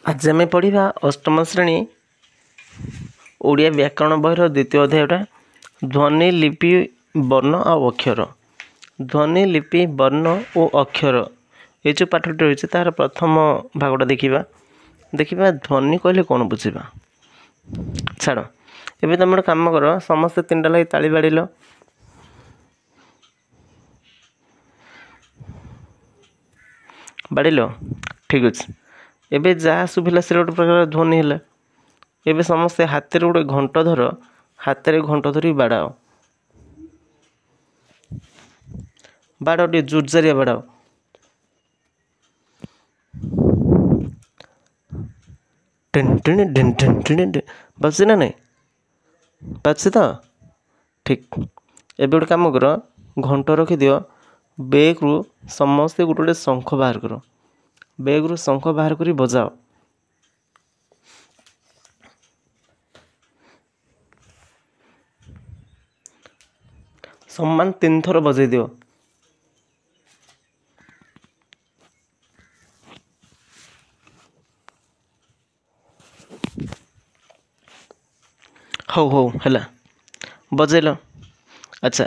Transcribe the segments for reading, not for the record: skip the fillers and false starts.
आज आम पढ़ा अष्टम श्रेणी ओडिया व्याकरण बहिर द्वितीय अध्यायटा ध्वनि लिपि वर्ण और अक्षर। ध्वनि लिपि वर्ण और अक्षर ये जो पाठटी रही तार प्रथम भागटा देखा ध्वनि कहले कौन बुझा छाड़। एवं तुम गोटे कम कर समस्ते तीनटा लगे ताली बाड़िल बाड़िल ठीक अच्छे। एवं जहाँ शुभिला से गोटे प्रकार ध्वनि है। एवं समस्ते हाथ में गोटे घंट धर हाथ में घंट धरी बाड़ाओ बाड़ टे जोरजारिया बाड़ाओ। बाजू ना नहीं बाजू तो ठीक। एवं गोटे कम कर घंट रखिदि बेग रु समस्ते गोटे गोटे शंख बाहर कर बेग रु शंख बाहर कर बजाओ। सम्मान 3 थर बजे दियो। हौ हौ है बजेल। अच्छा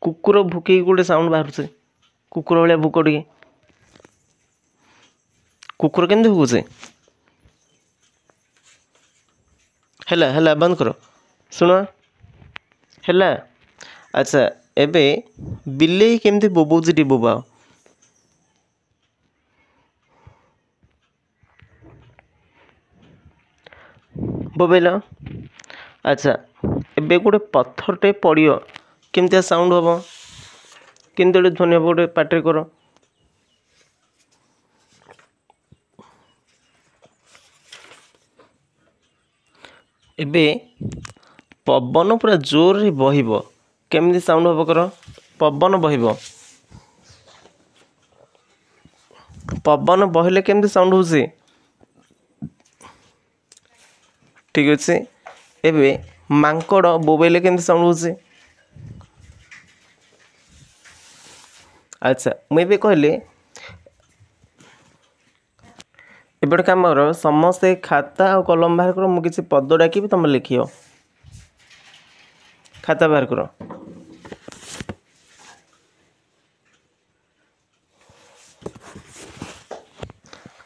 कुकुर भुक गोटे साउंड बाहर से कुकुर भाया भुक टे कुकुर केमती भुकुचे है बंद कर शुण है। अच्छा एबे बिलेई केमती बोबोची टी बोबाओ। बोबेल। अच्छा एबे गोटे पत्थरटे पड़ियो केमती साउंड हम केमती गोटे ध्वनि हम गोटे पाटे कर। एबे पवन पूरा जोर रे बहिबो केमती साउंड हम कर। पवन बहिबो पवन बहिले केमती साउंड होसी ठीक अच्छे। एबे मांकड़ बोबेले केमती साउंड होसी। अच्छा मुझे कहले एबे कम कर समस्ते खाता और कलम बाहर कर मुझे पद डाकि तुम लिख खाता बाहर कर।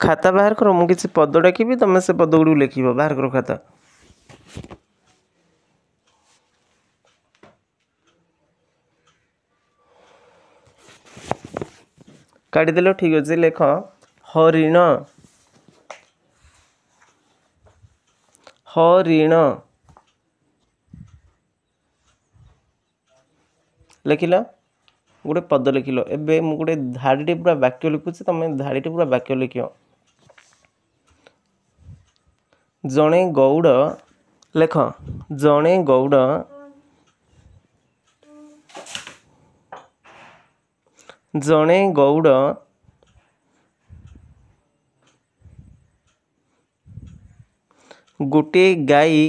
खाता बाहर कर मुझे पद डाकि तुम से पद गुड़ लिख बाहर कर खाता। काटिदेल ठीक अच्छे लेख हरिण हरिण लिखिल गोटे पद लिखिल। एबे मु गोटे धाड़ीटे पूरा वाक्य लिखुची तुम धाड़ीटे पूरा वाक्य लिख। जणे गौड़ लेख जणे गौड़ जणे गौड़ गोटे गाई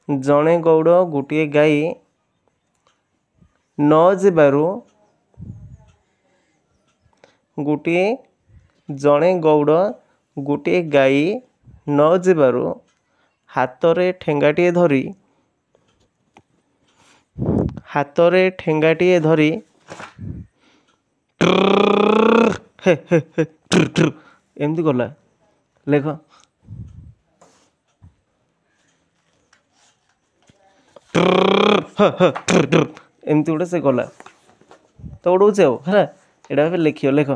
जणे गौड़ गोटे गाई न जीवारु गोटे जणे गौड़ गोटे गाई न जीवारु हाथ रे ठेंगाटिए धरी एमती गला लेख। एमती गोटे से गला तो उड़े है एटा लिखियो लेख।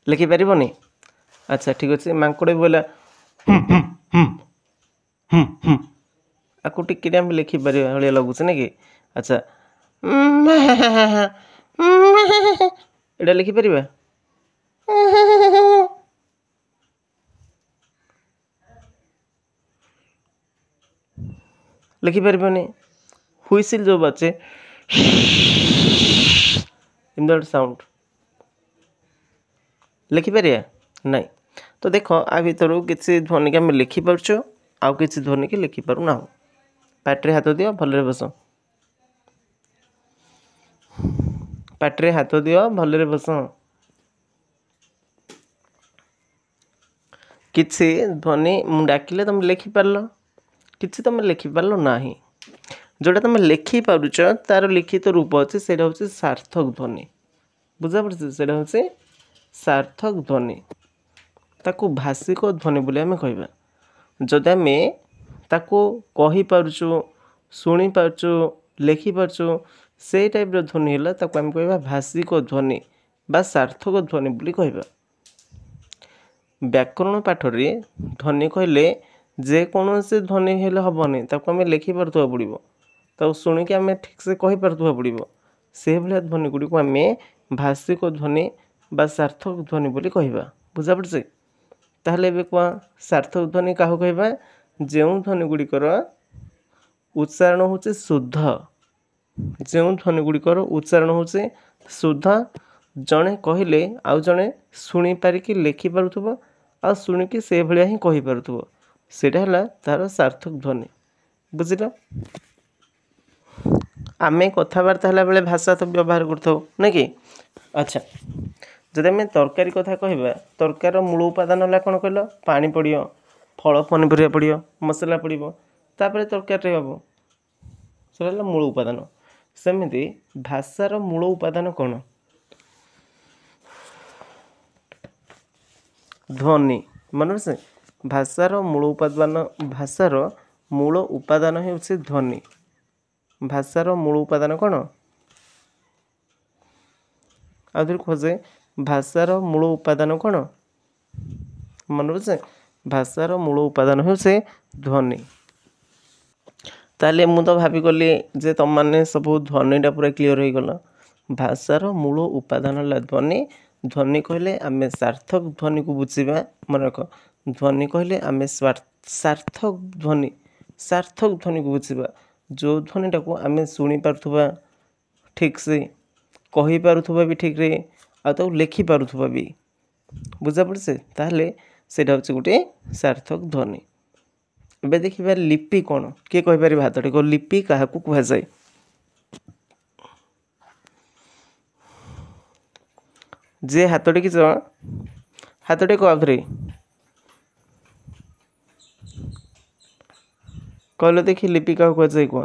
लिखिपार। अच्छा ठीक अच्छे मांकड़े बोला आपको टिके टाइम लिखिपार भाया लगुच ना कि। अच्छा एटा लिखिपार लिखिपार हुईसिल जो बचे इन साउंड लिखिपार ना। तो देख आ भर किसी ध्वनि की आम लिखिपार आउ कि ध्वनि की लिखिपार ना। पाटे हाथ दियो भल बस। ପାଟିରେ ହାତ ଦିଅ, ଭଲରେ ବସ। କିଛି ଧ୍ୱନି ମୁଁ ଡାକିଲେ ତୁମେ ଲେଖିପାରିଲ, କିଛି ତୁମେ ଲେଖିପାରିଲ ନାହିଁ। ଯେଉଁଟା ତୁମେ ଲେଖିପାରୁଛ ତା'ର ଲିଖିତ ରୂପ ଅଛି, ସେଇଟା ହେଉଛି ସାର୍ଥକ ଧ୍ୱନି। ବୁଝାପଡ଼ୁଛି? ସେଇଟା ହେଉଛି ସାର୍ଥକ ଧ୍ୱନି। ତାକୁ ଭାଷିକ ଧ୍ୱନି ବୋଲି ଆମେ କହିବା। ଯଦି ଆମେ ତାକୁ କହିପାରୁଛୁ, ଶୁଣିପାରୁଛୁ, ଲେଖିପାରୁଛୁ, ସେଇ ଟାଇପ୍ର ଧ୍ୱନି ହେଲା ତାକୁ ଆମେ କହିବା ଭାଷିକ ଧ୍ୱନି ବା ସାର୍ଥକ ଧ୍ୱନି ବୋଲି କହିବା। ବ୍ୟାକରଣ ପାଠରେ ଧ୍ୱନି କହିଲେ ଯେକୌଣସି ଧ୍ୱନି ହେଲେ ହେବନି, ତାକୁ ଆମେ ଲେଖିପାରୁଥିବା ପଡ଼ିବ, ତାକୁ ଶୁଣିକି ଆମେ ଠିକ୍ସେ କହିପାରୁଥିବା ପଡ଼ିବ। ସେହିଭଳିଆ ଧ୍ୱନି ଗୁଡ଼ିକୁ ଆମେ ଭାଷିକ ଧ୍ୱନି ବା ସାର୍ଥକ ଧ୍ୱନି ବୋଲି କହିବା। ବୁଝାପଡ଼ୁଛି? ତାହେଲେ ଏବେ କୁହ, ସାର୍ଥକ ଧ୍ୱନି କାହାକୁ କହିବା? ଯେଉଁ ଧ୍ୱନି ଗୁଡ଼ିକର ଉଚ୍ଚାରଣ ହେଉଛି ଶୁଦ୍ଧ, ଯେଉଁ ଧ୍ୱନି ଗୁଡ଼ିକର ଉଚ୍ଚାରଣ ହେଉଛି ଶୁଦ୍ଧ, ଜଣେ କହିଲେ ଆଉ ଜଣେ ଶୁଣିପାରିକି ଲେଖିପାରୁଥିବ, ଆଉ ଶୁଣିକି ସେଭଳିଆ ହିଁ କହିପାରୁଥିବ, ସେଇଟା ହେଲା ତା'ର ସାର୍ଥକ ଧ୍ୱନି। ବୁଝିଲ? ଆମେ କଥାବାର୍ତ୍ତା ହେଲା ବେଳେ ଭାଷା ତ ବ୍ୟବହାର କରିଥାଉ, ନାଇଁ କି? ଆଚ୍ଛା, ଯଦି ଆମେ ତରକାରୀ କଥା କହିବା, ତରକାରୀର ମୂଳ ଉପାଦାନ ହେଲା କ'ଣ କହିଲ? ପାଣି ପଡ଼ିବ, ଫଳ ପନିପରିବା ପଡ଼ିବ, ମସଲା ପଡ଼ିବ, ତାପରେ ତରକାରୀରେ ହେବ। ସେଇଟା ହେଲା ମୂଳ ଉପାଦାନ। ସେମିତି ଭାଷାର ମୂଳ ଉପାଦାନ କ'ଣ? ଧ୍ୱନି। ମନେ ଅଛି? ଭାଷାର ମୂଳ ଉପାଦାନ ହେଉଛି ଧ୍ୱନି। ଭାଷାର ମୂଳ ଉପାଦାନ କ'ଣ? ଆଉ ଥରେ ଖୋଜେ, ଭାଷାର ମୂଳ ଉପାଦାନ କ'ଣ? ମନେ ଅଛି? ଭାଷାର ମୂଳ ଉପାଦାନ ହେଉଛି ଧ୍ୱନି। ତାହେଲେ ମୁଁ ତ ଭାବିଗଲି ଯେ ତୁମମାନେ ସବୁ ଧ୍ୱନିଟା ପୁରା କ୍ଲିଅର୍ ହୋଇଗଲ। ଭାଷାର ମୂଳ ଉପାଦାନ ହେଲା ଧ୍ୱନି। ଧ୍ୱନି କହିଲେ ଆମେ ସାର୍ଥକ ଧ୍ୱନିକୁ ବୁଝିବା। ମନେ ରଖ, ଧ୍ୱନି କହିଲେ ଆମେ ସାର୍ଥକ ଧ୍ୱନିକୁ ବୁଝିବା। ଯେଉଁ ଧ୍ୱନିଟାକୁ ଆମେ ଶୁଣିପାରୁଥିବା ଠିକ୍ସେ, କହିପାରୁଥିବା ବି ଠିକ୍ରେ, ଆଉ ତାକୁ ଲେଖିପାରୁଥିବା ବି। ବୁଝାପଡ଼ୁଛି? ତାହେଲେ ସେଇଟା ହେଉଛି ଗୋଟେ ସାର୍ଥକ ଧ୍ୱନି। ଏବେ ଦେଖିବା ଲିପି କ'ଣ? କିଏ କହିପାରିବ? ହାତ ଟେକ। ଲିପି କାହାକୁ କୁହାଯାଏ? ଯିଏ ହାତ ଟେକିଛ, ହାତ ଟେକ ଆଉଥରେ। କହିଲ ଦେଖି, ଲିପି କାହାକୁ କୁହାଯାଏ କୁହ?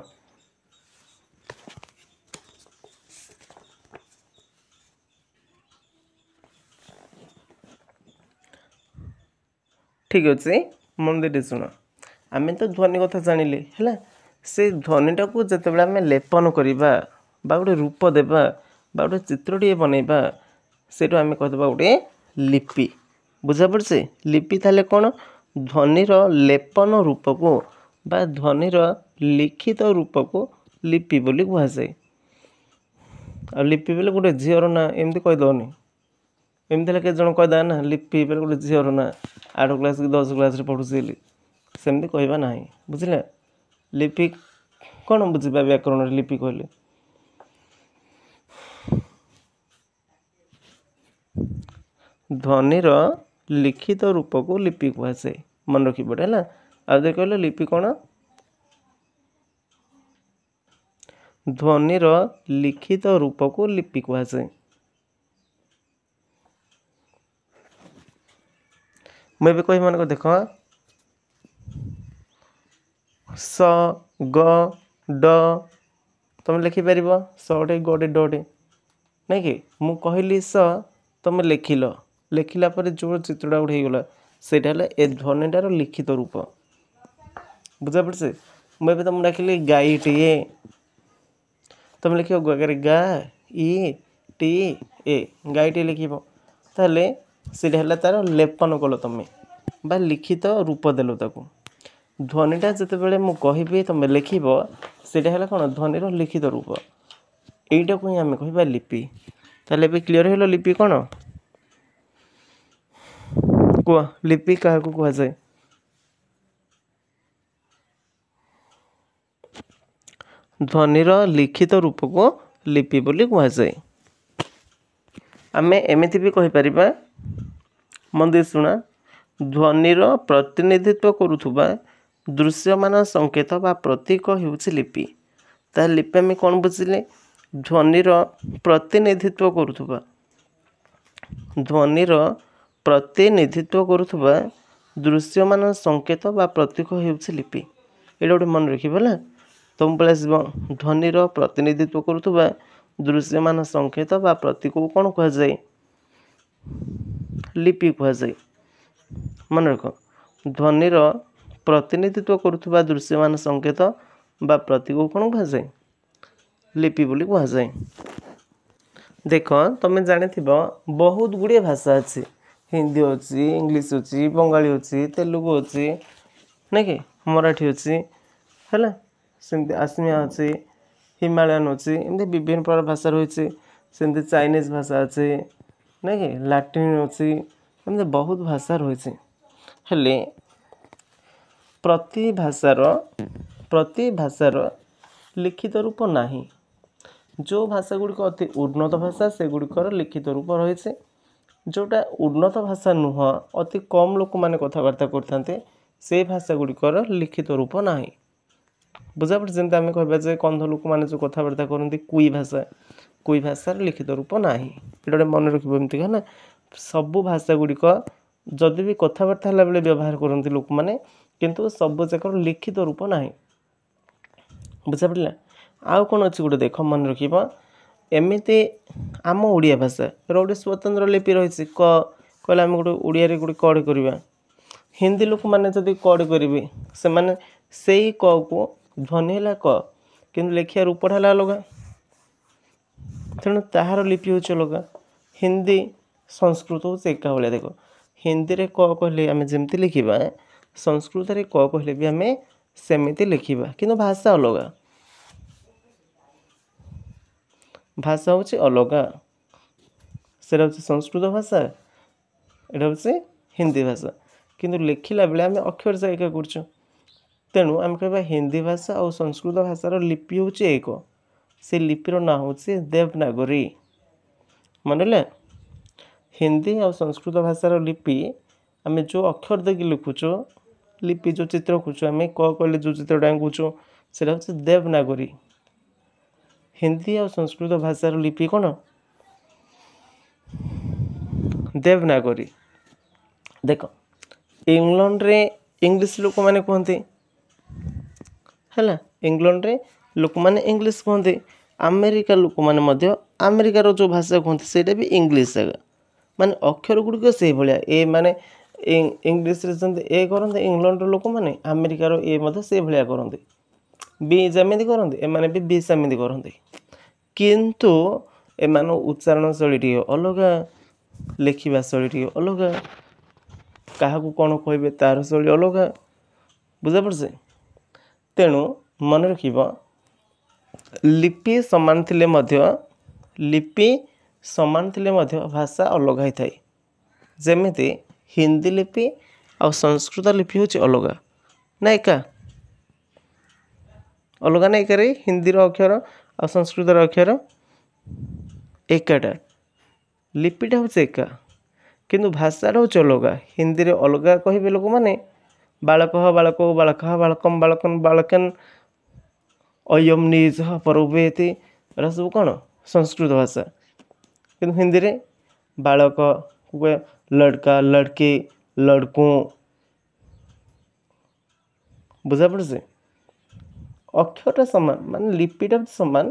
ଠିକ୍ ଅଛି, ମନ ଦେଇ ଶୁଣ। ଆମେ ତ ଧ୍ୱନି କଥା ଜାଣିଲେ ହେଲା। ସେ ଧ୍ୱନିଟାକୁ ଯେତେବେଳେ ଆମେ ଲେପନ କରିବା ବା ଗୋଟେ ରୂପ ଦେବା ବା ଗୋଟେ ଚିତ୍ରଟିଏ ବନେଇବା, ସେଇଠୁ ଆମେ କହିଦେବା ଗୋଟେ ଲିପି। ବୁଝାପଡ଼ୁଛି? ଲିପି ତାହେଲେ କ'ଣ? ଧ୍ୱନିର ଲେପନ ରୂପକୁ ବା ଧ୍ୱନିର ଲିଖିତ ରୂପକୁ ଲିପି ବୋଲି କୁହାଯାଏ। ଆଉ ଲିପି ବୋଲେ ଗୋଟେ ଝିଅର ନାଁ ଏମିତି କହିଦେବନି। ଏମିତି ହେଲେ କେତେ ଜଣ କହିଦେବା ନା, ଲିପି ବୋଲେ ଗୋଟେ ଝିଅର ନାଁ, 8 କ୍ଲାସ୍ କି 10 କ୍ଲାସ୍ରେ ପଢ଼ୁଛି ବୋଲି। ସେମିତି କହିବା ନାହିଁ। ବୁଝିଲେ? ଲିପି କ'ଣ ବୁଝିବା ବ୍ୟାକରଣରେ? ଲିପି କହିଲେ ଧ୍ୱନିର ଲିଖିତ ରୂପକୁ ଲିପି କୁହାଯାଏ। ମନେ ରଖିପଡ଼େ ହେଲା। ଆଉ ଯଦି କହିଲେ ଲିପି କ'ଣ? ଧ୍ୱନିର ଲିଖିତ ରୂପକୁ ଲିପି କୁହାଯାଏ। ମୁଁ ଏବେ କହିବି, ମନେକର ଦେଖ, ସ, ଗ, ଡ, ତୁମେ ଲେଖିପାରିବ। ସଟେ, ଗଟେ, ଡଟେ, ନାଇଁ କି? ମୁଁ କହିଲି ସ, ତୁମେ ଲେଖିଲା ପରେ ଯେଉଁ ଚିତ୍ରଟା ଗୋଟେ ହେଇଗଲା, ସେଇଟା ହେଲା ଏ ଧ୍ୱନିଟାର ଲିଖିତ ରୂପ। ବୁଝାପଡ଼ୁଛି? ମୁଁ ଏବେ ତୁମକୁ ଡାକିଲି ଗାଈଟିଏ, ତୁମେ ଲେଖିବ ଗା, ଇ, ଟି, ଏ, ଗାଈଟିଏ ଲେଖିବ। ତାହେଲେ ସେଇଟା ହେଲା ତା'ର ଲେପନ କଲ ତୁମେ ବା ଲିଖିତ ରୂପ ଦେଲ ତାକୁ। ଧ୍ୱନିଟା ଯେତେବେଳେ ମୁଁ କହିବି ତୁମେ ଲେଖିବ, ସେଇଟା ହେଲା କ'ଣ? ଧ୍ୱନିର ଲିଖିତ ରୂପ। এইটাକୁ ହିଁ ଆମେ କହିବା ଲିପି। ତାହେଲେ ଏବେ କ୍ଲିଅର୍ ହେଲା ଲିପି କ'ଣ? କୁହ, ଲିପି କାହାକୁ କୁହାଯାଏ? ଧ୍ୱନିର ଲିଖିତ ରୂପକୁ ଲିପି ବୋଲି କୁହାଯାଏ। ଆମେ ଏମିତି ବି କହିପାରିବା, ମନ ଦେଇ ଶୁଣ, ଧ୍ୱନିର ପ୍ରତିନିଧିତ୍ୱ କରୁଥିବା ଦୃଶ୍ୟମାନ ସଂକେତ ବା ପ୍ରତୀକ ହେଉଛି ଲିପି। ତାହେଲେ ଲିପି ଆମେ କ'ଣ ବୁଝିଲେ? ଧ୍ୱନିର ପ୍ରତିନିଧିତ୍ୱ କରୁଥିବା ଧ୍ୱନିର ପ୍ରତିନିଧିତ୍ୱ କରୁଥିବା ଦୃଶ୍ୟମାନ ସଂକେତ ବା ପ୍ରତୀକ ହେଉଛି ଲିପି। ଏଇଟା ଗୋଟେ ମନେ ରଖିବ ହେଲା। ତୁମ ପଳେଇ ଆସିବ ଧ୍ୱନିର ପ୍ରତିନିଧିତ୍ୱ କରୁଥିବା ଦୃଶ୍ୟମାନ ସଂକେତ ବା ପ୍ରତୀକକୁ କ'ଣ କୁହାଯାଏ? ଲିପି କୁହାଯାଏ। ମନେ ରଖ, ଧ୍ୱନିର ପ୍ରତିନିଧିତ୍ୱ କରୁଥିବା ଦୃଶ୍ୟମାନ ସଂକେତ ବା ପ୍ରତୀକକୁ କ'ଣ କୁହାଯାଏ? ଲିପି ବୋଲି କୁହାଯାଏ। ଦେଖ, ତୁମେ ଜାଣିଥିବ ବହୁତ ଗୁଡ଼ିଏ ଭାଷା ଅଛି। ହିନ୍ଦୀ ଅଛି, ଇଂଲିଶ ଅଛି, ବଙ୍ଗାଳୀ ଅଛି, ତେଲୁଗୁ ଅଛି, ନାଇଁ କି, ମରାଠୀ ଅଛି, ହେଲା, ସେମିତି ଆସାମିଆ ଅଛି, ହିମାଳୟାନ ଅଛି, ଏମିତି ବିଭିନ୍ନ ପ୍ରକାର ଭାଷା ରହିଛି। ସେମିତି ଚାଇନିଜ୍ ଭାଷା ଅଛି, ନାଇଁ କି, ଲାଟିନ୍ ଅଛି, ଏମିତି ବହୁତ ଭାଷା ରହିଛି। ହେଲେ ପ୍ରତି ଭାଷାର ଲିଖିତ ରୂପ ନାହିଁ। ଯେଉଁ ଭାଷା ଗୁଡ଼ିକ ଅତି ଉନ୍ନତ ଭାଷା ସେଗୁଡ଼ିକର ଲିଖିତ ରୂପ ରହିଛି। ଯେଉଁଟା ଉନ୍ନତ ଭାଷା ନୁହଁ, ଅତି କମ୍ ଲୋକମାନେ କଥାବାର୍ତ୍ତା କରିଥାନ୍ତି, ସେଇ ଭାଷା ଗୁଡ଼ିକର ଲିଖିତ ରୂପ ନାହିଁ। ବୁଝାପଡ଼ୁଛି? ଯେମିତି ଆମେ କହିବା ଯେ କନ୍ଧ ଲୋକମାନେ ଯେଉଁ କଥାବାର୍ତ୍ତା କରନ୍ତି କୁଇ ଭାଷାର ଲିଖିତ ରୂପ ନାହିଁ। ଏଇଟା ଗୋଟେ ମନେ ରଖିବ ଏମିତି ହେଲା। ସବୁ ଭାଷା ଗୁଡ଼ିକ ଯଦି ବି କଥାବାର୍ତ୍ତା ହେଲା ବେଳେ ବ୍ୟବହାର କରନ୍ତି ଲୋକମାନେ, କିନ୍ତୁ ସବୁ ଯାକର ଲିଖିତ ରୂପ ନାହିଁ। ବୁଝାପଡ଼ିଲା? ଆଉ କ'ଣ ଅଛି ଗୋଟେ ଦେଖ, ମନେ ରଖିବ। ଏମିତି ଆମ ଓଡ଼ିଆ ଭାଷାର ଗୋଟେ ସ୍ୱତନ୍ତ୍ର ଲିପି ରହିଛି। କହିଲେ ଆମେ ଗୋଟେ ଓଡ଼ିଆରେ ଗୋଟେ କଡ଼ କରିବା। ହିନ୍ଦୀ ଲୋକମାନେ ଯଦି କଡ଼ କରିବେ, ସେମାନେ ସେଇ କକୁ ଧ୍ୱନି ହେଲା କ, କିନ୍ତୁ ଲେଖିବା ରୂପଟା ହେଲା ଅଲଗା। ତେଣୁ ତାହାର ଲିପି ହେଉଛି ଅଲଗା। ହିନ୍ଦୀ ସଂସ୍କୃତ ହେଉଛି ଏକା ଭଳିଆ। ଦେଖ, ହିନ୍ଦୀରେ କ କହିଲେ ଆମେ ଯେମିତି ଲେଖିବା, ସଂସ୍କୃତରେ କ କହିଲେ ବି ଆମେ ସେମିତି ଲେଖିବା, କିନ୍ତୁ ଭାଷା ଅଲଗା। ଭାଷା ହେଉଛି ଅଲଗା। ସେଇଟା ହେଉଛି ସଂସ୍କୃତ ଭାଷା, ଏଇଟା ହେଉଛି ହିନ୍ଦୀ ଭାଷା, କିନ୍ତୁ ଲେଖିଲା ବେଳେ ଆମେ ଅକ୍ଷର ଏକା କରୁଛୁ। ତେଣୁ ଆମେ କହିବା ହିନ୍ଦୀ ଭାଷା ଆଉ ସଂସ୍କୃତ ଭାଷାର ଲିପି ହେଉଛି ଏକ। ସେ ଲିପିର ନାଁ ହେଉଛି ଦେବନାଗରୀ। ମନେଲା? ହିନ୍ଦୀ ଆଉ ସଂସ୍କୃତ ଭାଷାର ଲିପି ଆମେ ଯେଉଁ ଅକ୍ଷର ଦେଇକି ଲେଖୁଛୁ, ଲିପି ଯେଉଁ ଚିତ୍ର କରୁଛୁ, ଆମେ କ କହିଲେ ଯେଉଁ ଚିତ୍ରଟା ଆଙ୍କୁଛୁ, ସେଇଟା ହେଉଛି ଦେବନାଗରୀ। ହିନ୍ଦୀ ଆଉ ସଂସ୍କୃତ ଭାଷାର ଲିପି କ'ଣ? ଦେବନାଗରୀ। ଦେଖ, ଇଂଲଣ୍ଡରେ ଇଂଲିଶ ଲୋକମାନେ କୁହନ୍ତି, ହେଲା, ଇଂଲଣ୍ଡରେ ଲୋକମାନେ ଇଂଲିଶ କୁହନ୍ତି। ଆମେରିକା ଲୋକମାନେ ମଧ୍ୟ ଆମେରିକାର ଯେଉଁ ଭାଷା କୁହନ୍ତି ସେଇଟା ବି ଇଂଲିଶ ଜାଗା। ମାନେ ଅକ୍ଷର ଗୁଡ଼ିକ ସେଇଭଳିଆ। ଏ ମାନେ ଇଂଲିଶରେ ଯେମିତି ଏ କରନ୍ତି ଇଂଲଣ୍ଡର ଲୋକମାନେ, ଆମେରିକାର ଏ ମଧ୍ୟ ସେଇଭଳିଆ କରନ୍ତି। ବି ଯେମିତି କରନ୍ତି, ଏମାନେ ବି ସେମିତି କରନ୍ତି। କିନ୍ତୁ ଏମାନଙ୍କ ଉଚ୍ଚାରଣ ଶୈଳୀ ଟିକେ ଅଲଗା, ଲେଖିବା ଶୈଳୀ ଟିକେ ଅଲଗା, କାହାକୁ କ'ଣ କହିବେ ତାର ଶୈଳୀ ଅଲଗା। ବୁଝାପଡ଼ୁଛି? ତେଣୁ ମନେ ରଖିବ, ଲିପି ସମାନ ଥିଲେ ମଧ୍ୟ ଭାଷା ଅଲଗା ହେଇଥାଏ। ଯେମିତି ହିନ୍ଦୀ ଲିପି ଆଉ ସଂସ୍କୃତ ଲିପି ହେଉଛି ଅଲଗା ନା ଏକା? ଅଲଗା ନା ଏକାରେ? ହିନ୍ଦୀର ଅକ୍ଷର ଆଉ ସଂସ୍କୃତର ଅକ୍ଷର ଏକାଟା, ଲିପିଟା ହେଉଛି ଏକା, କିନ୍ତୁ ଭାଷାଟା ହେଉଛି ଅଲଗା। ହିନ୍ଦୀରେ ଅଲଗା କହିବେ ଲୋକମାନେ, ବାଳକ ବାଳକୋ ବାଳକः ବାଳକମ୍ ବାଳକନ୍ ବାଳକେନ୍ ଅୟମ୍ ନିଜଃ ପରବେତି, ଏରା ସବୁ କ'ଣ? ସଂସ୍କୃତ ଭାଷା। କିନ୍ତୁ ହିନ୍ଦୀରେ ବାଳକ ଲଡ଼କା ଲଡ଼କି ଲଡ଼କୁ। ବୁଝାପଡ଼ୁଛି? ଅକ୍ଷରଟା ସମାନ, ମାନେ ଲିପିଟା ସମାନ,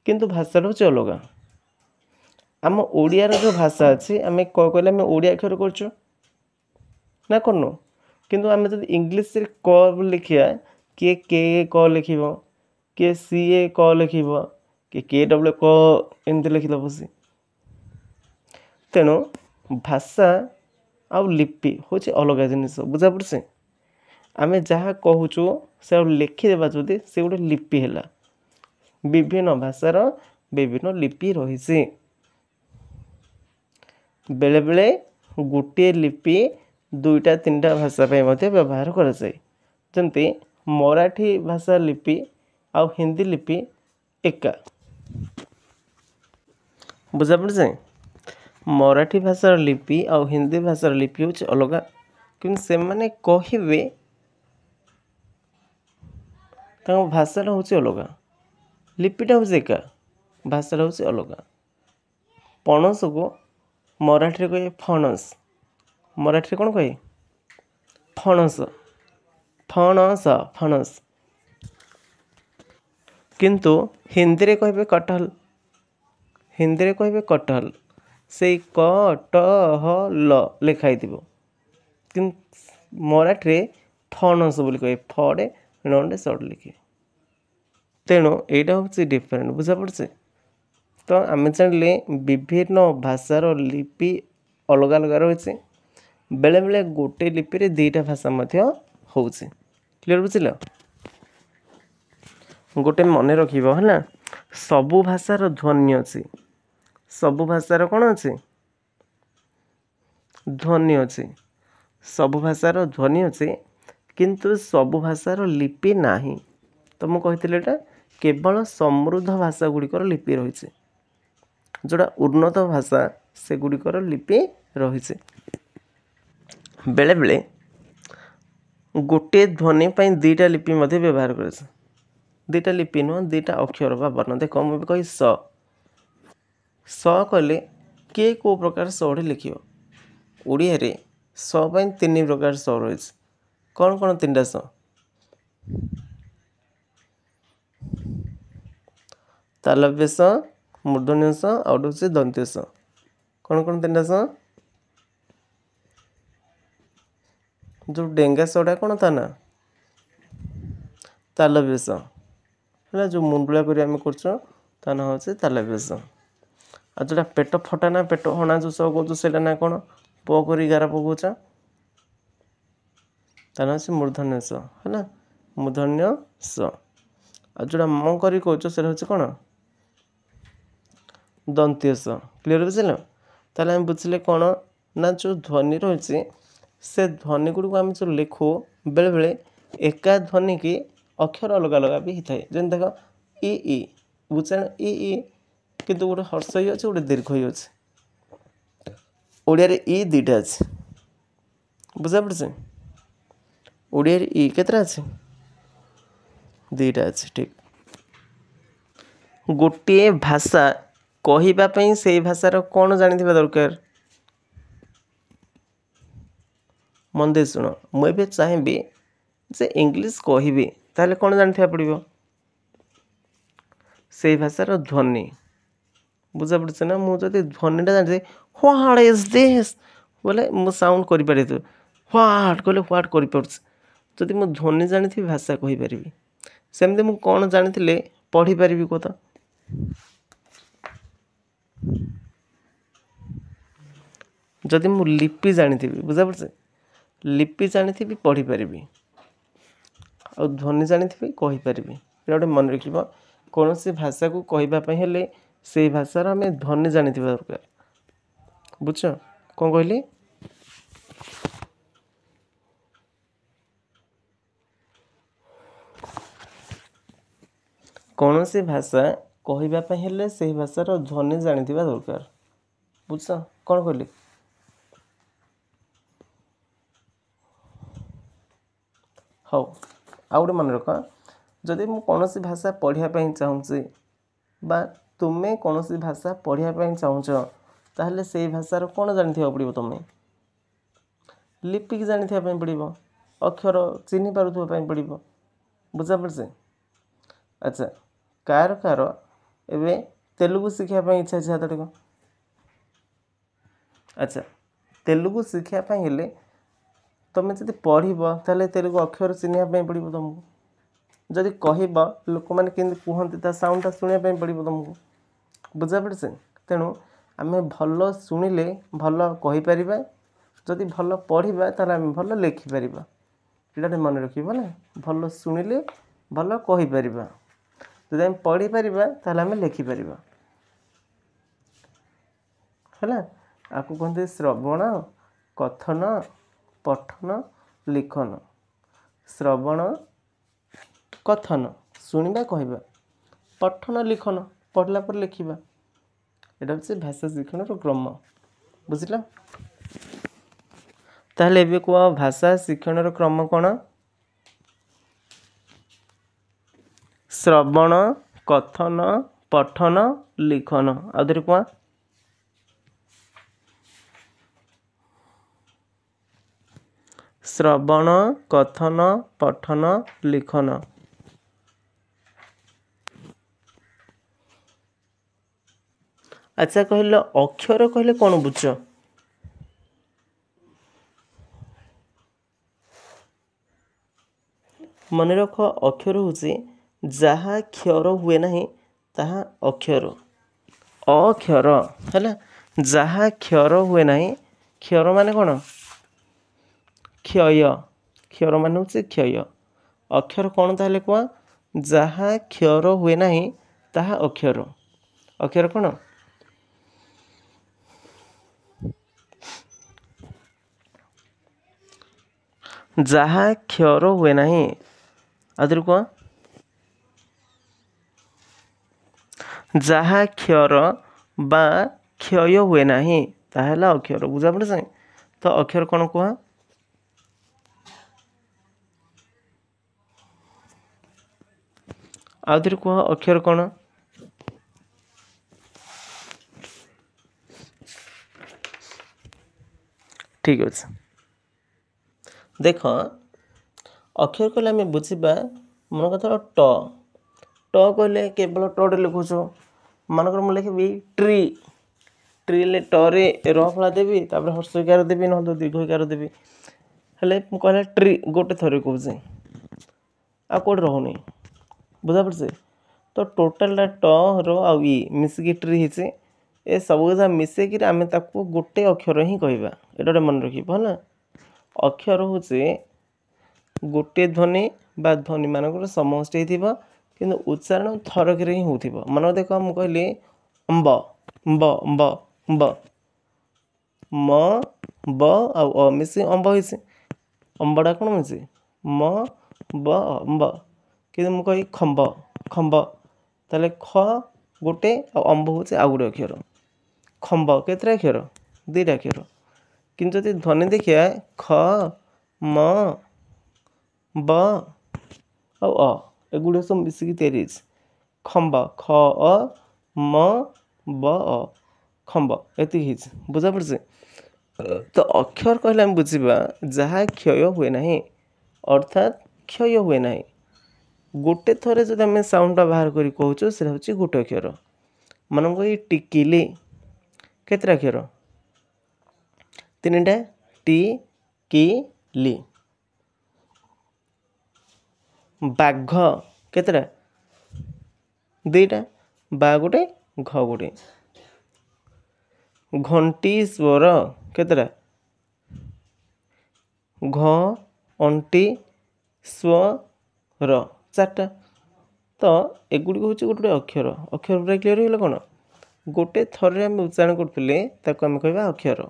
କିନ୍ତୁ ଭାଷାଟା ହେଉଛି ଅଲଗା। ଆମ ଓଡ଼ିଆର ଯେଉଁ ଭାଷା ଅଛି, ଆମେ କହିଲେ ଆମେ ଓଡ଼ିଆ ଅକ୍ଷର କରୁଛୁ ନା କରୁନୁ? କିନ୍ତୁ ଆମେ ଯଦି ଇଂଲିଶରେ କ ଲେଖିବା, କିଏ କେ କ ଲେଖିବ, କିଏ ସିଏ କ ଲେଖିବ, କିଏ କେ ଡବ୍ଲ୍ୟୁ କ ଏମିତି ଲେଖିଦେବ ସେ। ତେଣୁ ଭାଷା ଆଉ ଲିପି ହେଉଛି ଅଲଗା ଜିନିଷ। ବୁଝାପଡ଼ୁଛି? ଆମେ ଯାହା କହୁଛୁ ସେ ଲେଖିଦେବା, ଯଦି ସେ ଗୋଟେ ଲିପି ହେଲା। ବିଭିନ୍ନ ଭାଷାର ବିଭିନ୍ନ ଲିପି ରହିଛି। ବେଳେବେଳେ ଗୋଟିଏ ଲିପି 2ଟା 3ଟା ଭାଷା ପାଇଁ ମଧ୍ୟ ବ୍ୟବହାର କରାଯାଏ। ଯେମିତି ମରାଠୀ ଭାଷା ଲିପି ଆଉ ହିନ୍ଦୀ ଲିପି ଏକା। ବୁଝାପଡ଼ୁଛି? ମରାଠୀ ଭାଷାର ଲିପି ଆଉ ହିନ୍ଦୀ ଭାଷାର ଲିପି ହେଉଛି ଅଲଗା, କିନ୍ତୁ ସେମାନେ କହିବେ ତାଙ୍କ ଭାଷାଟା ହେଉଛି ଅଲଗା, ଲିପିଟା ହେଉଛି ଏକା। भाषा हूँ अलग। पणस को मराठी कहे फणस, मराठी कौन कहे फणस, फणस फणस। किंतु हिंदी रे कहे कटहल, हिंदी रे कहे कटहल, से कटहल लिखाई थी। कि मराठी रे फणस बोली कहे, फड़े नंडे सड़ लिखे। तेणु यहाँ हूँ डिफरेंट, बुझा पड़े। तो आम जानिले विभिन्न भाषार लिपि अलग अलग रही, बेले बेले गोटे लिपि रे दुईटा भाषा हो। क्लियर बुझिल? गोटे मन रखिब है, सबु भाषार ध्वनि अच्छी, सबु भाषार कौन अच्छी ध्वनि अच्छी, सबु भाषार ध्वनि अच्छी, किंतु सबु भाषार लिपि नाही। तो मुझे कही एटा केवल समृद्ध भाषा गुड़िकर लिपि रही, जोड़ा उन्नत भाषा से गुड़िकर लिपि रही। बेले बेले गोटे ध्वनि पर दुईटा लिपि व्यवहार कर, दुईटा लिपि नुह दुईटा अक्षर बा वर्ण। देख मुझे कही स, स कहले किए को प्रकार स लिख, ओडिया रे स पर तीन प्रकार स रही। कौन कौन तीन टा स? तालव्य स, मूर्धन्य स, आउ हूँ दंत्य स। कौन कौन तीन टा स? जो डेंगा सटा कौन था ना तालव्य स है, जो मुंडुला कर ना हूँ तालव्य स। आ जोटा पेट फटा ना पेट हणा जो स कौच से ना कौन प कर गार पकाच ता ना मूर्धन्य स है ना, मूर्धन्य स। आ जोटा म कर कौच से हूँ कौन दंत्य स। क्लीयर बुझल? ताले आम बुझे कौन ना जो ध्वनि रही से ध्वनि गुड़ को आम जो लिखु बेले बेले एका ध्वनि की अक्षर अलग अलग भी होता है। जमी देख इ इ बुझे इ किंतु गोटे हर्ष ही अच्छे गोटे दीर्घ ही अच्छे। ओडिया रे इ दुईटा अच्छे, बुझा पड़े। ओडिया रे इ केतरा अच्छे दुईटा अच्छे। ठीक गोटे भाषा कहवाई से भाषार कौन जानी दरकार मन दे शुण। मुझे चाहिए जे इंग्लिश कहबी ताले कौन जानी पड़ो से भाषार ध्वनि, बुझा पड़े ना। मुझे ध्वनिटा जानी व्हाट इज दिस बोले मु साउंड कर व्हाट कहले व्हाट कर जदि मु ध्वनि जानी भाषा कहीपरि सेमती मु कौन जानी पढ़ी पारि कह। जदि मु लिपि जानी बुझा पड़े, लिपि जानी पढ़ी पारि आ ध्वनि जानी कहीपरि। गोटे मन रख कौन सी भाषा को कहवाई हेले से भाषार आम ध्वनि जानी दरकार। बुझ कौन कहली कौन सी भाषा कहवाई हेले से भाषार ध्वनि जानी दरकार। बुझ कौन कहली हाँ आउ गोटे मन रख जदि मु कौन सी भाषा पढ़ाई चाहूँगी बा तुम्हें कौन सी भाषा पढ़ाई चाहूच ताहले से भाषार कौन जानी पड़ो तुम्हें लिपि की जानी पड़ो अक्षर चिन्ह पार्थ्य पड़ो। बुझा पड़े। अच्छा कार कार एवं तेलुगु शिखापी इच्छा अच्छे हाथ टेक। अच्छा तेलुगु शिखापी हेले तुम्हें जब पढ़ ताले तेलुगु अक्षर चिन्हवाई पड़ो तुमको। जदि कह लोक मैंने कहते ता साउंडटा शुणापी पड़ो तुमको। बुझा पड़े। तेणु आम भल शुणिले भल कहीपर, जदि भल पढ़ा ताले आम भल लिखिपर। ये मन रखा ना भल शुणिले भल कहीपर, जदि आम पढ़ी पार ताले आम लिखिपर है। आपको कहते श्रवण कथन पठन लिखन। श्रवण कथन शुणा कहवा, पठन लिखन पढ़ला पर लिखा। यहाँ हूँ भाषा शिक्षण क्रम। बुझल? ताहले एबे कह भाषा शिक्षण क्रम कौन? श्रवण कथन पठन लिखन आउे कह श्रवण कथन पठन लिखन। अच्छा कहल अक्षर कहले कौन बुझ मन रख अक्षर हूँ जहाँ क्षर हुए ना ताहा अक्षर अक्षर है जहाँ क्षर हुए ना क्षर माने कौन क्षय क्षर मान हूँ क्षय अक्षर कौन ताहले कह जहाँ क्षर हुए ना ताहा अक्षर अक्षर कौन जहाँ क्षर हुए ना आदि कह जहाँ क्षर बा क्षय हुए ना ताहला अक्षर बुझा पड़े तो अक्षर कौन कह आउे कह अक्षर कौन ठीक अच्छे देख अक्षर कहले आम बुझा मन कथा ट ट कहले केवल टे लिखुच मनकर मुझे लिखी ट्री ट्री ले टे र फला देवी तापर हर्षकार देवी ना दीर्घकार देवी हेल्ले कहला ट्री गोटे थर कहे आ कौट रोनी बुझा पड़े तो टोटाल ट रो मिसिकी ट्री ही ए सब कथा मिसेक आम गोटे अक्षर ही कहवा ये मन रख है अक्षर हूँ गोटे ध्वनि बा ध्वनि मानक समष्टि कि उच्चारण थरक ही हो मन देख मुझे कहली अम्ब ब ब ब म ब आ मिसी अम्ब हो अम्बटा कौन मिसी म ब अम्ब कि मुझे कही खम्ब खम्ब ताले ख गोटे अम्ब हूँ आउ गोटे अक्षर खम्ब केतटा अक्षर दुईटा अक्षर किंतु जब ध्वनि देखिए ख म ब आ एगुड़ सब मिसिक तैयारी खम्ब ख अ म ब अ खम्ब ये बुझा पड़े तो अक्षर कहले आम बुझा जहाँ क्षय हुए ना अर्थात क्षय हुए ना गोटे थरे जब आम साउंडटा बाहर कर कहूँ से हूँ गोटे अक्षर मन को टिकिली केतटा अक्षर तीन टा टी कि ली बाघ केतटा दुईटा बा गोटे घ गोटे घंटी स्वर केतटा घ अंटी स्वर चार्टा तो एगुड़ी हूँ गोटे अक्षर अक्षर पूरा क्लीयर हो कौन गोटे थर आम उच्चारण करें आम कह अक्षर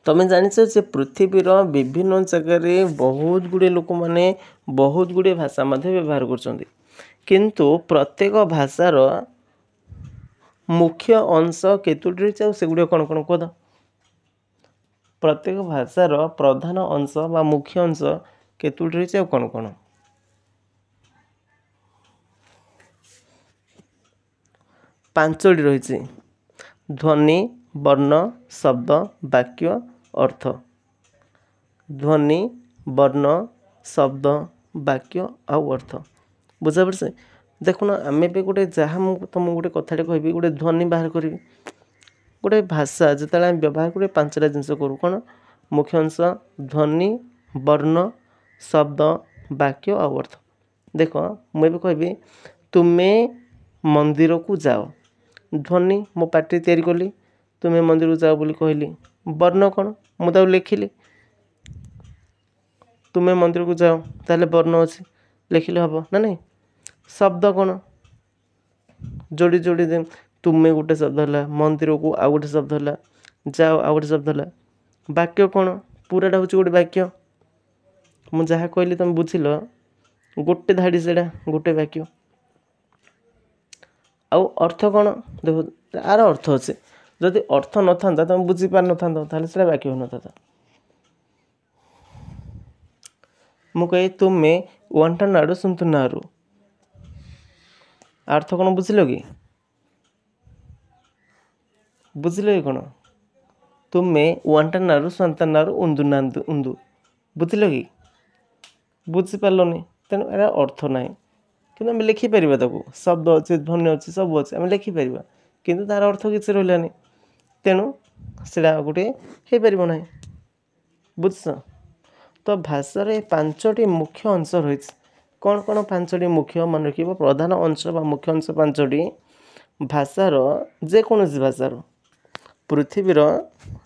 तमें जानिछ जे पृथ्वीर विभिन्न जगार बहुत गुड़े लोक मैंने बहुत गुड़े भाषा व्यवहार कर किंतु प्रत्येक भाषार मुख्य अंश केतोटी रही सेगुड़ कौन कौन कह प्रत्येक भाषार प्रधान अंश बा मुख्य अंश केतोटी रही कौन कौन पांचटी रही ध्वनि वर्ण शब्द वाक्य अर्थ ध्वनि वर्ण शब्द वाक्य आउ अर्थ बुझा पड़े देखुन आम भी गोटे जहाँ तुम गोटे कथा कहि गोटे ध्वनि बाहर करी गोटे भाषा जो आम व्यवहार कर पांचटा जिनस करूँ कौन मुख्य अंश ध्वनि वर्ण शब्द वाक्य आउ अर्थ देख मुझे कहि तुम्हें मंदिर को जाओ ध्वनि मो पार्टी तैयारी कली तुम्हें मंदिर को जाओ बोली कहली वर्ण कौन मुझे लिखिली तुम्हें मंदिर को जाओ ताले वर्ण अच्छे लिखिले हम ना नहीं शब्द कौन जोड़ी जोड़ी दे तुम्हें गोटे शब्द है मंदिर को आउ गोटे शब्द है जाओ आउ गोटे शब्द है वाक्य कौन पूराटा हूँ गोटे वाक्य मुझे जहाँ कहली तुम बुझिल गोटे धाड़ी से गोटे वाक्य आउ अर्थ कौन देख तार अर्थ अच्छे जदि अर्थ न था तुम बुझीपार न था से वाक्य हो न था मुझे तुम्हें वंटा नाड़ू सुंतुनारू अर्थ कौन बुझिल कि बुझिल कि कौन तुम्हें वंटानारू संतानारू उन्दुनांदु उन्दु बुझिल कि बुझिपारलनि तेणु एरा अर्थ ना कि आम लिखिपर शब्द अच्छे ध्वनि अच्छे सब अच्छे आम लिखिपर किंतु तार अर्थ किसी रहा तेणु से गोटे हो पार ना बुझ तो भाषार पांचटी मुख्य अंश रही कौन कौन पांचटी मुख्य मन रख प्रधान अंश बा मुख्य अंश पांचटी भाषार जेकोसी भाषार पृथ्वीर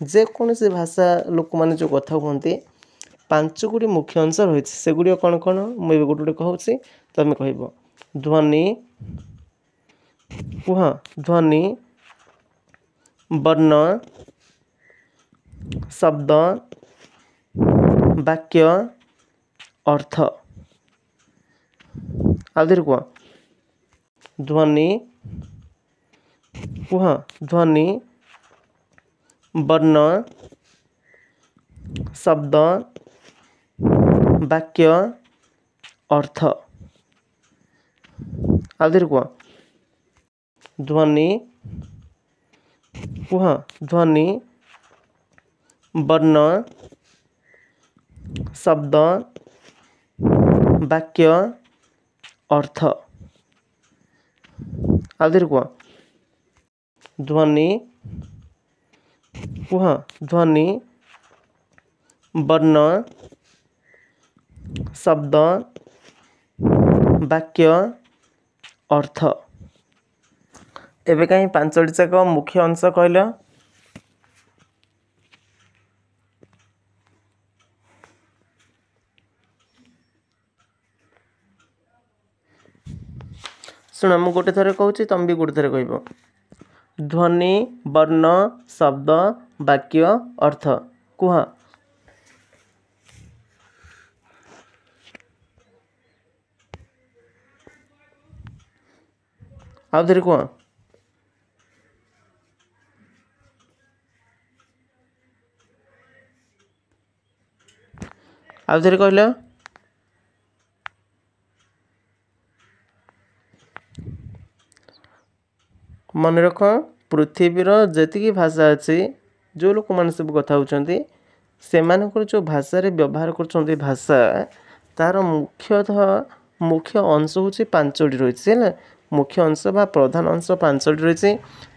जेकोसी भाषा लोक मैंने जो कथा कहते पांच गुड़ी मुख्य अंश रही सेगुड़ी कौन कौन मुझे गोटे गोटे कहूँ तुम कह ध्वनि कुह ध्वनि वर्ण शब्द वाक्य अर्थ आउे कह ध्वनि कुह ध्वनि वर्ण शब्द वाक्य अर्थ आउे कह ध्वनि कुह ध्वनि वर्ण शब्द वाक्य अर्थ आउे कह ध्वनि कुह ध्वनि वर्ण शब्द वाक्य अर्थ एबे कहीं पांचटी जाक मुख्य अंश कहल शुण मु गोटे थर कहूँ तुम भी गोटे थर कह ध्वनि वर्ण शब्द वाक्य अर्थ कुह आउे कह आउे कहल मन रख पृथ्वीर जी भाषा अच्छी जो लोक मैंने सब कथा होती से जो भाषा व्यवहार कर भाषा तार मुख्यतः मुख्य अंश हूँ पांचटी रही है मुख्य अंश बा प्रधान अंश पांचटी रही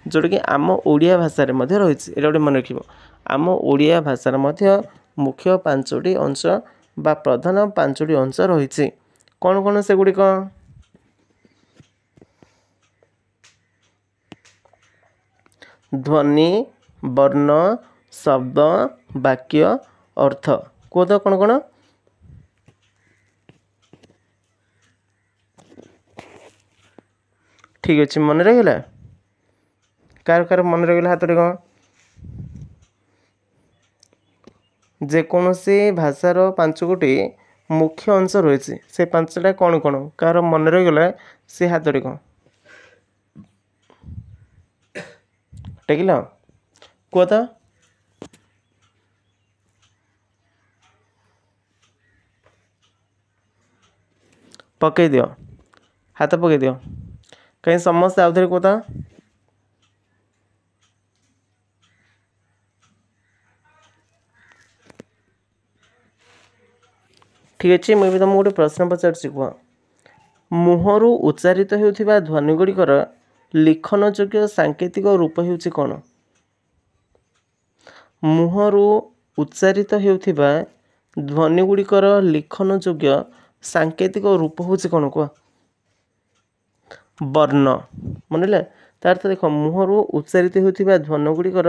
जोटा कि आम ओडिया भाषा रही गोटे मन रख आम ओडिया भाषार मुख्य पांचटी अंश बा प्रधान पांचटी अंश रही कौन कौन से गुड़िक ध्वनि वर्ण शब्द वाक्य अर्थ कह तो कौन कौन ठीक अच्छे मन रहीगला कार कार मन रहीगला हाथ कौन जेकोसी भाषार पांच गोटी मुख्य अंश रही से पांचटा कौन कौन कार मन रहीगला से हाथ कौन टेकिल कह तो पकई दियो हाथ पकई दियो कहीं समस्ते आउे कह तो ठीक अच्छे मुझे तुमको गोटे प्रश्न पचार कह मुहर उच्चारित होता ध्वनि गुड़िकर लिखन योग्य सांकेतिक रूप होउछि कौन मुहर उच्चारित होता ध्वनि गुड़िकर लिखन योग्य सांकेतिक रूप होउछि कौन कह वर्ण मन तार देख मुहर उच्चारित होता ध्वनि गुड़िकर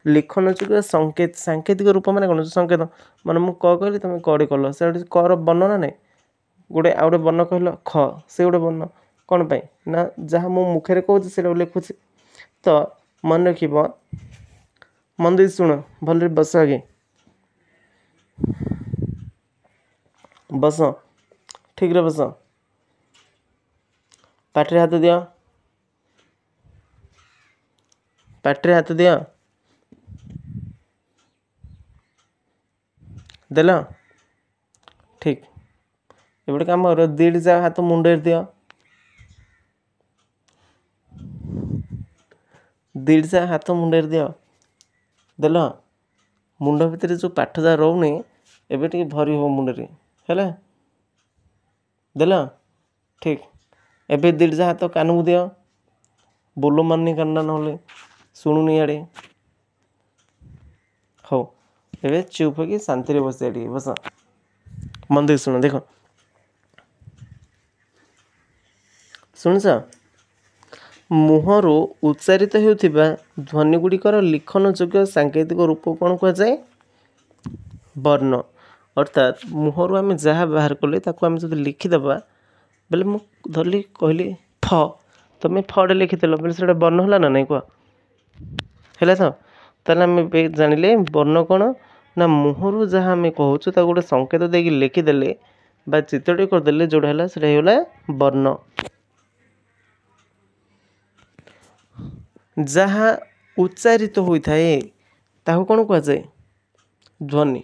लिखन योग्य संकेत सांकेतिक रूप माने कौन संकेत माने मु क कहली तुम कड़े कल से कर वर्ण ना नहीं गोटे आ गए वर्ण कहल ख से गोटे वर्ण कौन पाई ना जहाँ मो मुखे कहूँ से लिखुची तो मन रख मन दे शुण भल बस आगे बस ठीक रे बस पाटे हाथ दिया पाटे हाथ दिया देल ठीक ए गोटे कम कर दीट जा हाथ मुंडे दिया दिजा हाथ मुंडे दियो देल मुंड भितर जो पाठ जा रोनी एबे टिके भरी हो मुंडे है देल ठीक एबे दिजा हाथ कान को दियो बोलो माननी काना ना शुणुनी आड़े हो एबे चुप हो शांति बस बस मन देख शुण देख शुणुच मुहर उच्चारित होउथिबा ध्वनि गुड़िकर लिखन योग्य सांकेतिक रूप कौन कहुए वर्ण अर्थात मुहर आम जहाँ बाहर कले आम जो लिखिदेवा बेले मु धरली कहली फ तुम फटे लिखिदेल बोले से वर्ण है ना नहीं कह है तो ताल आम जानिले वर्ण कौन ना मुहर जहाँ आम कहूँ गोटे संकेत देकी लिखिदेले बा चित्रटी करदे जोड़ा है से वर्ण जहाँ उच्चारित होता है ताहू कौन कहुए ध्वनि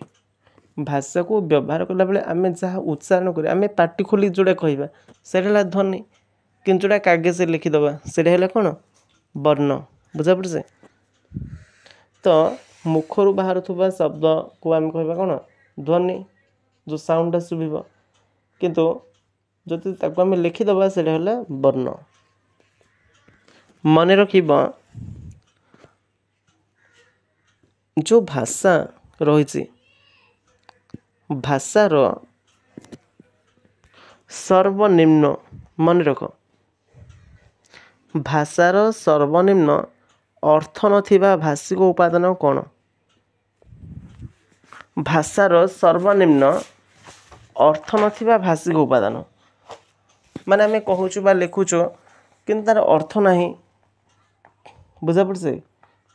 भाषा को व्यवहार कला बेले आम जहाँ उच्चारण कर आम पाटी खोली जोड़ा कहवा से ध्वनि कि जोड़ा कागज से लिखिदबा से कौन वर्ण बुझा पड़े तो मुखर बाहर थुबा शब्द को आम कहवा कौन ध्वनि जो साउंड शुभ किंतु जदि ताको आम लिखिदबा से वर्ण मन रखिब जो भाषा रही भाषार सर्वनिम्न मन रख भाषार सर्वनिम्न अर्थ नथिबा भाषिक उपादान कौन भाषार सर्वनिम्न अर्थ नथिबा भाषिक उपादान माने आम कहूँ बा लिखुचु किंतु तार अर्थ नहीं बुझा पड़े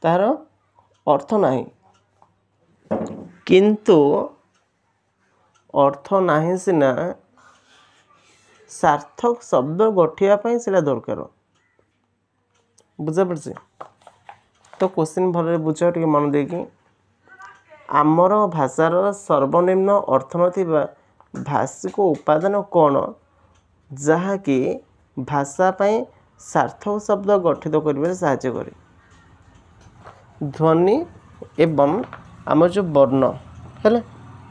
तार अर्थ नहीं किंतु अर्थ नहीं सिना सार्थक शब्द गठिया से दरकार बुझा पड़े तो क्वेश्चन भल बुझ टे मन देकी आमर भाषार सर्वनिम्न अर्थ नथिबा भाषिक उपादान कौन जहाँकि भाषा पाई सार्थक शब्द गठित कर साहाय्य करे ध्वनि एवं आम जो वर्ण है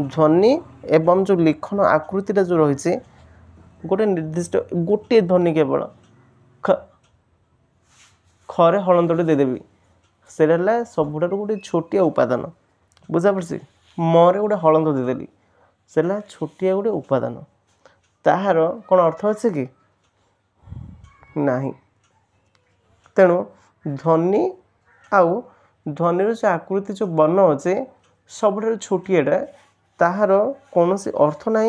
ध्वनि एवं जो लिखन आकृति जो रही गोटे निर्दिष्ट गोटे ध्वनि केवल खरे हलंतटे देदेवी से सबुठ गोटे छोटिया उपादान बुझा पड़े मरे गोटे हलंत देदेली से छोटिया गोटे उपादान ताहार कौन अर्थ अच्छे कि नहीं तेणु ध्वनि आउ ध्वनि जो आकृति जो वर्ण अच्छे सबुठ छोटियाटा ताहार कौन सी अर्थ ना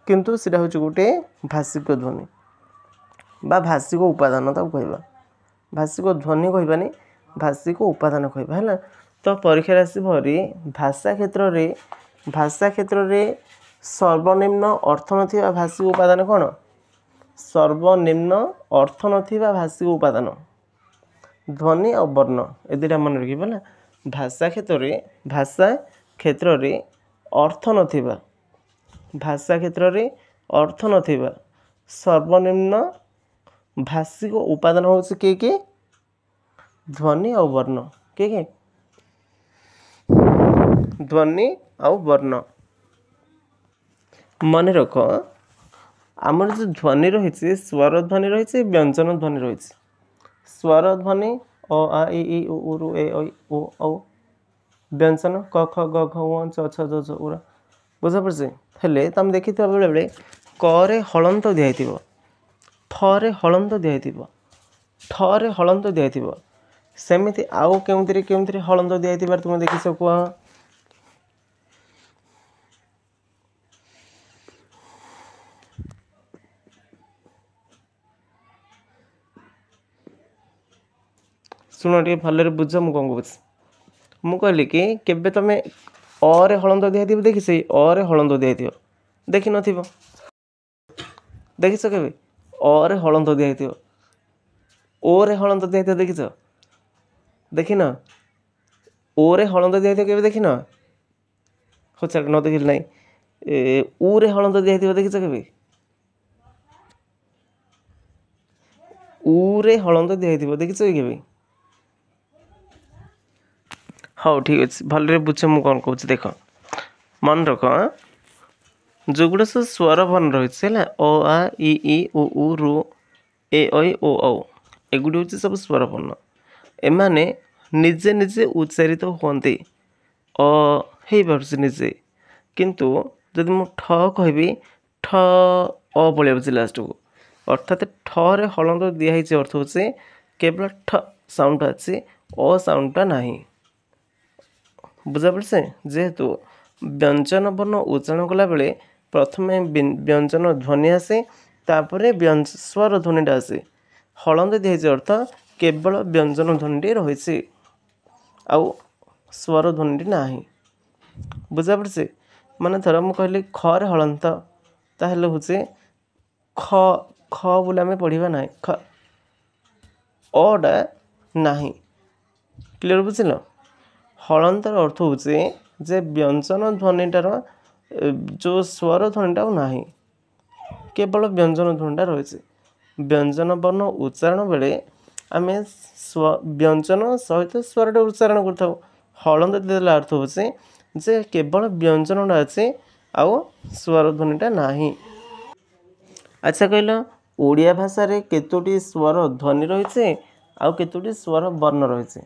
किंतु सीटा हूँ गोटे भाषिक ध्वनि बा भाषिक उपादान कहवा भाषिक ध्वनि कहबानी भाषिक उपादान कहवा है तो परीक्षा आसपरी भाषा क्षेत्र में सर्वनिम्न अर्थ नथिबा भाषिक उपादान कौन सर्वनिम्न अर्थ नथिबा भाषिक उपादान ध्वनि और वर्ण ए दुटा मन रखिबा ना भाषा क्षेत्र में अर्थ नथिबा भाषा क्षेत्र में अर्थ नथिबा सर्वनिम्न भाषिक उपादान होछि के ध्वनि और वर्ण के ध्वनि और वर्ण मन रख आमर जो ध्वनि रही स्वर ध्वनि रही व्यंजन ध्वनि रही स्वर ध्वनि अ आ इ ई उ ऊ ए ऐ ओ औ व्यंजन क ख ग घ ङ च छ ज झ उ बुझा पड़े हेले तुम देखी बेले बेले क रे हलंत दिखाई फ रे हलंत दिखाई ठ रे हलंत दिखाई सेमिति आउ केउंतिरे हलंत दिखाई तुम देखी कह शुण टे भलरे बुझ मु कौन कह मु कहली कि केबे तुम अरे हलंत दिखाई देखी से अरे हलंत दिखाई देखी न देखिस के अरे हलंत दिखाई ओरे हलंत दिखाई देखिस देखी न ओरे हलंत दिखाई के देखी न हो चल न देखिल ना ऊरे हलंत दिखाई देखिस के ऊरे हलंत दिखाई देखिस के हाँ ठीक अच्छे भले बुझे मुझे कौन कौन देख मन रख जो गुड़ा सब स्वर वर्ण रही है अ आ इ उ ऊ रू ए ऐ ओ औ एगुड़ी हूँ सब स्वर वर्ण एमाने निजे निजे उच्चारित होती अ हो पारे निजे किंतु जदि मु ठ कहि ठ अ पलि लास्ट को अर्थात ठ रे हलंत दिखाई अर्थ हो केवल ठ साउंड अच्छी अ साउंडटा नहीं बुझा पड़े जेहेतु व्यंजन वर्ण उच्चारण कला बेले प्रथम व्यंजन ध्वनि आसे तापर स्वर ध्वनिटा आसे हलंत दिखाई अर्थ केवल व्यंजन ध्वनि रही आउ स्वर ध्वनि ना बुझा पड़े माने थर मु कहली ख रे हलंत ताहले हूँ ख ख बोले आम पढ़ा ना ख अटा नहीं क्लियर बुझल हलंतर अर्थ हूँ जे व्यंजन ध्वनिटार जो स्वर ध्वनिटा ना केवल व्यंजन ध्वनिटा रही व्यंजन वर्ण उच्चारण बेले आम व्यंजन सहित स्वरटा उच्चारण करता हलंत देला अर्थ हूँ जे केवल व्यंजनटा अच्छे आउ स्वर ध्वनिटा ना। अच्छा कहल ओडिया भाषा रे केतोटी स्वर ध्वनि रही आउ केतोटी स्वर वर्ण रही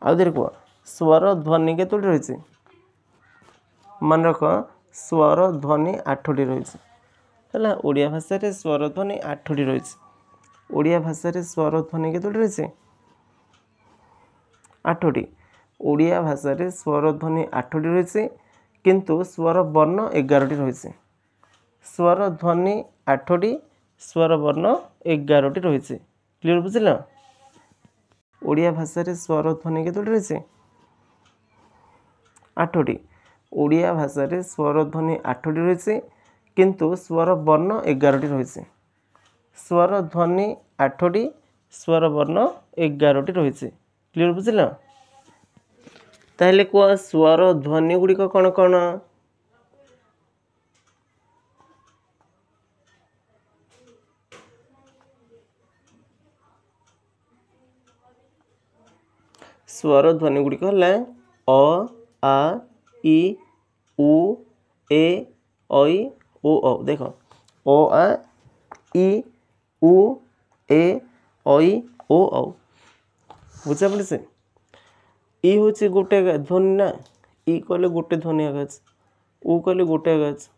आउे कह स्वर ध्वनि केतोटी रही मन रख स्वर ध्वनि 8टी रही है ओडिया भाषा रे स्वर ध्वनि 8टी रही ओडिया भाषा रे स्वर ध्वनि केतोटी रही 8टी ओडिया भाषा रे स्वर ध्वनि 8टी रही किंतु स्वर वर्ण 11टी रही स्वर ध्वनि 8टी स्वर वर्ण 11टी रही क्लियर बुझल ओडिया भाषा रे स्वर ध्वनि केतोटी रही 8टी ओडिया भाषा रे स्वर ध्वनि 8टी रही किंतु स्वर वर्ण 11टी रही स्वर ध्वनि 8टी स्वर वर्ण 11टी रही क्लियर बुझल ताहले कह स्वर ध्वनि गुड़िक कौन कौन स्वर ध्वनि गुड़िक है अ आ इ उ ए ऐ ओ औ देख अ आ इ उ ए ऐ ओ औ बुझा पड़े से इ हूँ गोटे ध्वनि ना इ कहले गोटे ध्वनि आगाज उ कहले गोटे आगाज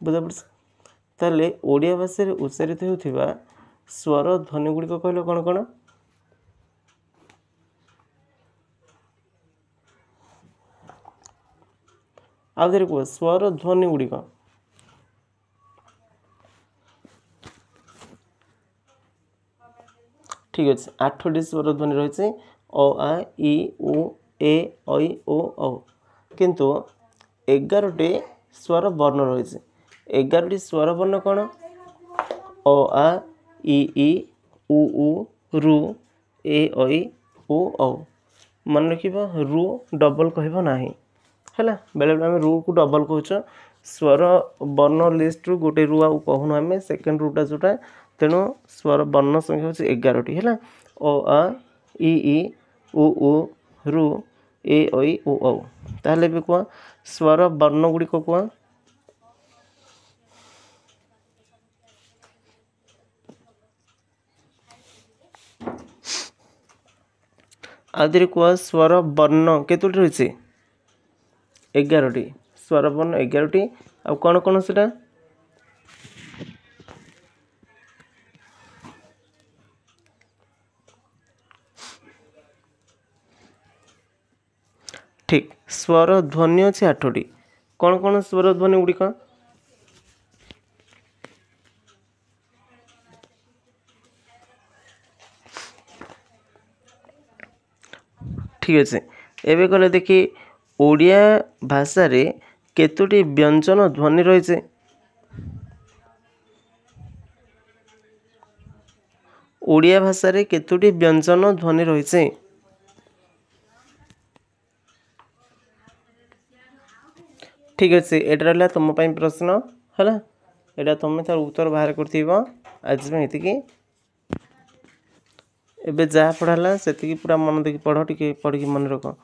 बुझा पड़े ताले ओडिया भाषा रे उच्चारित होउथिबा स्वर ध्वनि गुड़िक कहले कौन कौन आउे कह स्वर ध्वनि गुड़िक ठीक अच्छे 8टी स्वर ध्वनि रही अ आ इ उ ए ऐ ओ औ किंतु 11टी स्वर वर्ण रही 11टी स्वर वर्ण कौन अ आ इ उ रू ए ऐ ओ औ मन रख रू डबल कह ना है बेले बेले आम रू को डबल कह स्वर वर्ण लिस्ट रू गोटे रू आउ कहून आम सेकेंड रूटा जोटा तेणु स्वर वर्ण संख्या हूँ 11टी है अ आ इ उ रू ए ऐ ओ औ ताहले भी कह स्वर वर्ण गुड़िक कह आदि कह स्वर वर्ण केतोटी रही 11टी स्वर वर्ण 11टी आ कौन कौन से ठीक स्वर ध्वनि अच्छे 8टी कौन कौन स्वर ध्वनि गुड़िक ठीक अच्छे एवं कहले देखी ओडिया भाषा रे केतोटी व्यंजन ध्वनि रही ओडिया भाषा रे केतोटी व्यंजन ध्वनि रही ठीक अच्छे एटा रहा तुम प्रश्न है यहाँ तुम तार उत्तर बाहर कर आज ये ଏବେ ଯାହା ପଢ଼ା ହେଲା ସେତିକି ପୁରା ମନ ଦେଇକି ପଢ଼, ଟିକେ ପଢ଼ିକି ମନେ ରଖ।